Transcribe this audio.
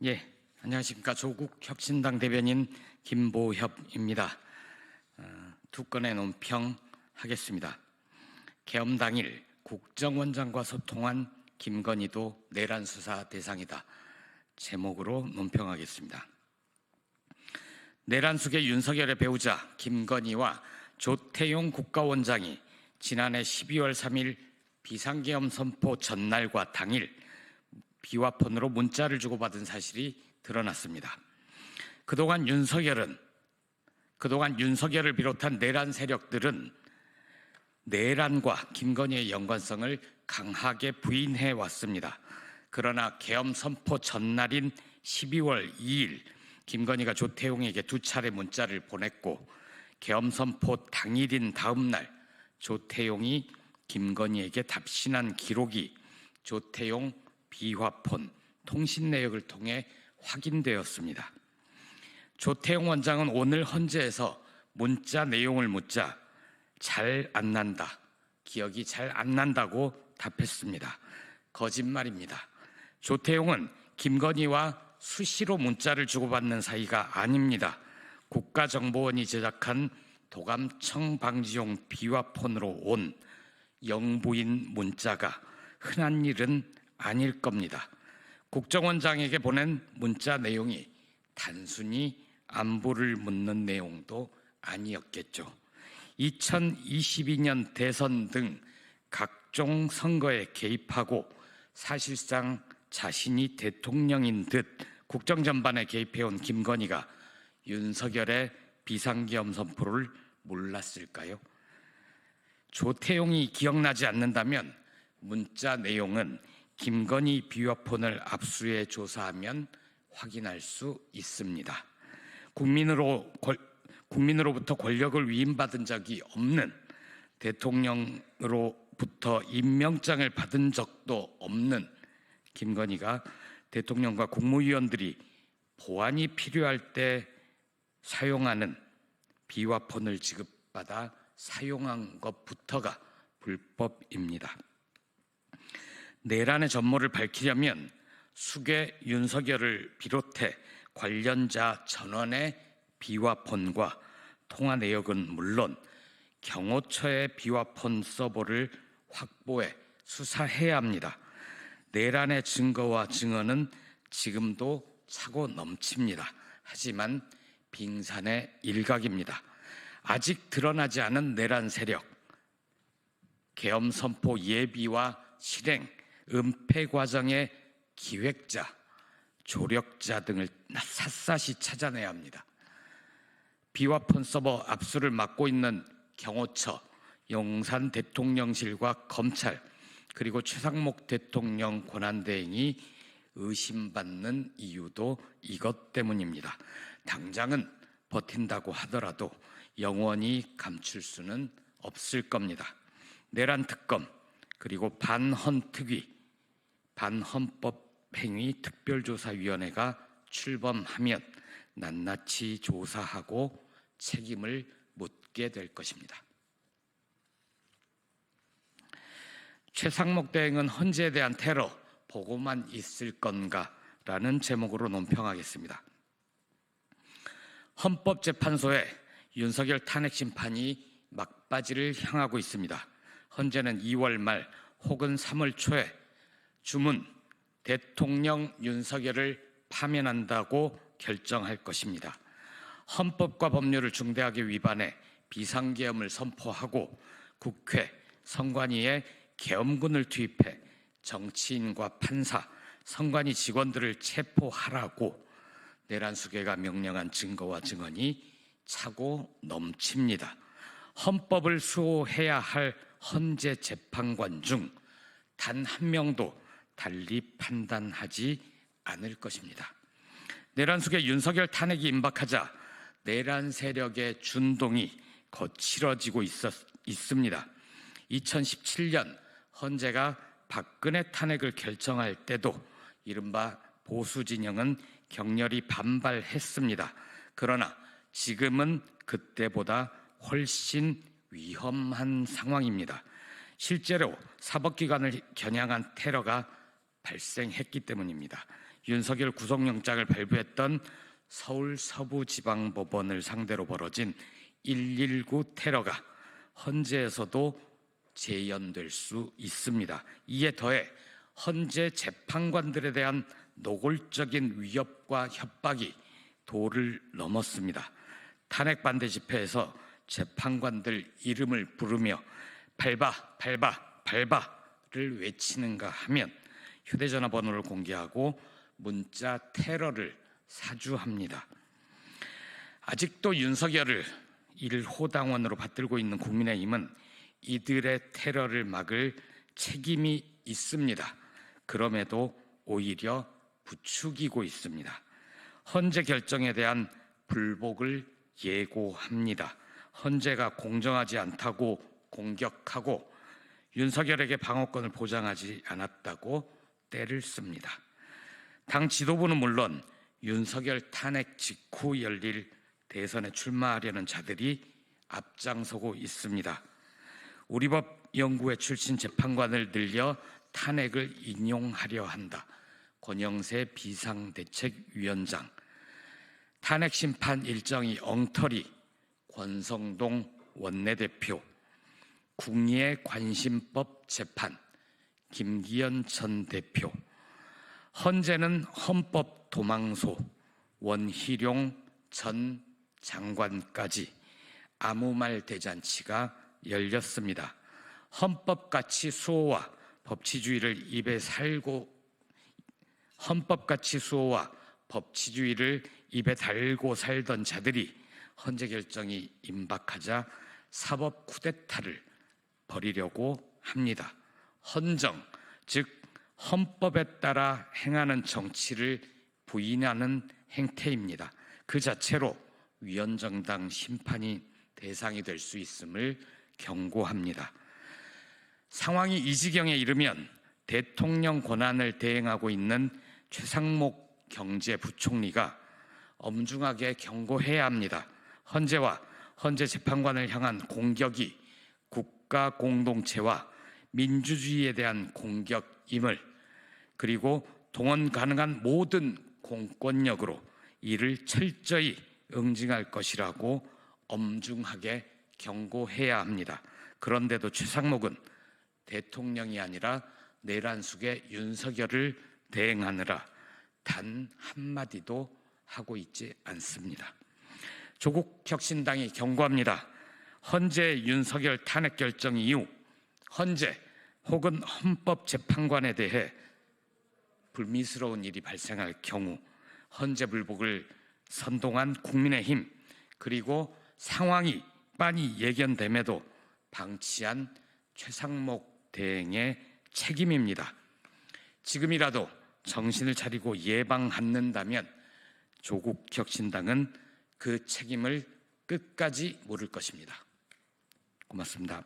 예, 안녕하십니까. 조국 혁신당 대변인 김보협입니다. 두 건의 논평 하겠습니다. 계엄 당일 국정원장과 소통한 김건희도 내란 수사 대상이다. 제목으로 논평하겠습니다. 내란 속의 윤석열의 배우자 김건희와 조태용 국가원장이 지난해 12월 3일 비상계엄 선포 전날과 당일 비화폰으로 문자를 주고받은 사실이 드러났습니다. 그동안 윤석열을 비롯한 내란 세력들은 내란과 김건희의 연관성을 강하게 부인해 왔습니다. 그러나 계엄 선포 전날인 12월 2일 김건희가 조태용에게 2차례 문자를 보냈고 계엄 선포 당일인 다음 날 조태용이 김건희에게 답신한 기록이 조태용 비화폰 통신 내역을 통해 확인되었습니다. 조태용 원장은 오늘 헌재에서 문자 내용을 묻자 잘 안 난다, 기억이 잘 안 난다고 답했습니다. 거짓말입니다. 조태용은 김건희와 수시로 문자를 주고받는 사이가 아닙니다. 국가정보원이 제작한 도감청 방지용 비화폰으로 온 영부인 문자가 흔한 일은 아닐 겁니다. 국정원장에게 보낸 문자 내용이 단순히 안부를 묻는 내용도 아니었겠죠. 2022년 대선 등 각종 선거에 개입하고 사실상 자신이 대통령인 듯 국정 전반에 개입해온 김건희가 윤석열의 비상계엄 선포를 몰랐을까요? 조태용이 기억나지 않는다면 문자 내용은 김건희 비화폰을 압수해 조사하면 확인할 수 있습니다. 국민으로부터 권력을 위임받은 적이 없는, 대통령으로부터 임명장을 받은 적도 없는 김건희가 대통령과 국무위원들이 보안이 필요할 때 사용하는 비화폰을 지급받아 사용한 것부터가 불법입니다. 내란의 전모를 밝히려면 수괴 윤석열을 비롯해 관련자 전원의 비화폰과 통화 내역은 물론 경호처의 비화폰 서버를 확보해 수사해야 합니다. 내란의 증거와 증언은 지금도 차고 넘칩니다. 하지만 빙산의 일각입니다. 아직 드러나지 않은 내란 세력, 계엄 선포 예비와 실행, 은폐 과정의 기획자, 조력자 등을 샅샅이 찾아내야 합니다. 비화폰 서버 압수를 맡고 있는 경호처, 용산 대통령실과 검찰, 그리고 최상목 대통령 권한대행이 의심받는 이유도 이것 때문입니다. 당장은 버틴다고 하더라도 영원히 감출 수는 없을 겁니다. 내란 특검, 그리고 반헌법행위 특별조사위원회가 출범하면 낱낱이 조사하고 책임을 묻게 될 것입니다. 최상목 대행은 헌재에 대한 테러 보고만 있을 건가라는 제목으로 논평하겠습니다. 헌법재판소에 윤석열 탄핵 심판이 막바지를 향하고 있습니다. 헌재는 2월 말 혹은 3월 초에 주문 대통령 윤석열을 파면한다고 결정할 것입니다. 헌법과 법률을 중대하게 위반해 비상계엄을 선포하고 국회, 선관위에 계엄군을 투입해 정치인과 판사, 선관위 직원들을 체포하라고 내란 수괴가 명령한 증거와 증언이 차고 넘칩니다. 헌법을 수호해야 할 헌재 재판관 중 단 한 명도 달리 판단하지 않을 것입니다. 내란 속에 윤석열 탄핵이 임박하자 내란 세력의 준동이 거칠어지고 있습니다. 2017년 헌재가 박근혜 탄핵을 결정할 때도 이른바 보수 진영은 격렬히 반발했습니다. 그러나 지금은 그때보다 훨씬 위험한 상황입니다. 실제로 사법기관을 겨냥한 테러가 발생했기 때문입니다. 윤석열 구속영장을 발부했던 서울 서부지방법원을 상대로 벌어진 119 테러가 헌재에서도 재연될 수 있습니다. 이에 더해 헌재 재판관들에 대한 노골적인 위협과 협박이 도를 넘었습니다. 탄핵 반대 집회에서 재판관들 이름을 부르며 밟아, 밟아, 밟아를 외치는가 하면 휴대전화 번호를 공개하고 문자 테러를 사주합니다. 아직도 윤석열을 1호 당원으로 받들고 있는 국민의힘은 이들의 테러를 막을 책임이 있습니다. 그럼에도 오히려 부추기고 있습니다. 헌재 결정에 대한 불복을 예고합니다. 헌재가 공정하지 않다고 공격하고 윤석열에게 방어권을 보장하지 않았다고 떼를 씁니다. 당 지도부는 물론 윤석열 탄핵 직후 열릴 대선에 출마하려는 자들이 앞장서고 있습니다. 우리법 연구회 출신 재판관을 늘려 탄핵을 인용하려 한다. 권영세 비상대책위원장. 탄핵 심판 일정이 엉터리. 권성동 원내대표. 국리의 관심법 재판. 김기현 전 대표. 헌재는 헌법 도망소. 원희룡 전 장관까지 아무 말 대잔치가 열렸습니다. 헌법가치 수호와 법치주의를 입에 달고 살던 자들이 헌재 결정이 임박하자 사법 쿠데타를 벌이려고 합니다. 헌정, 즉 헌법에 따라 행하는 정치를 부인하는 행태입니다. 그 자체로 위헌정당 심판이 대상이 될 수 있음을 경고합니다. 상황이 이 지경에 이르면 대통령 권한을 대행하고 있는 최상목 경제부총리가 엄중하게 경고해야 합니다. 헌재와 헌재 재판관을 향한 공격이 국가 공동체와 민주주의에 대한 공격임을, 그리고 동원 가능한 모든 공권력으로 이를 철저히 응징할 것이라고 엄중하게 경고해야 합니다. 그런데도 최상목은 대통령이 아니라 내란숙의 윤석열을 대행하느라 단 한마디도 하고 있지 않습니다. 조국혁신당이 경고합니다. 헌재 윤석열 탄핵 결정 이후 헌재 혹은 헌법재판관에 대해 불미스러운 일이 발생할 경우 헌재 불복을 선동한 국민의힘, 그리고 상황이 빤히 예견됨에도 방치한 최상목 대행의 책임입니다. 지금이라도 정신을 차리고 예방하는다면 조국혁신당은 그 책임을 끝까지 물을 것입니다. 고맙습니다.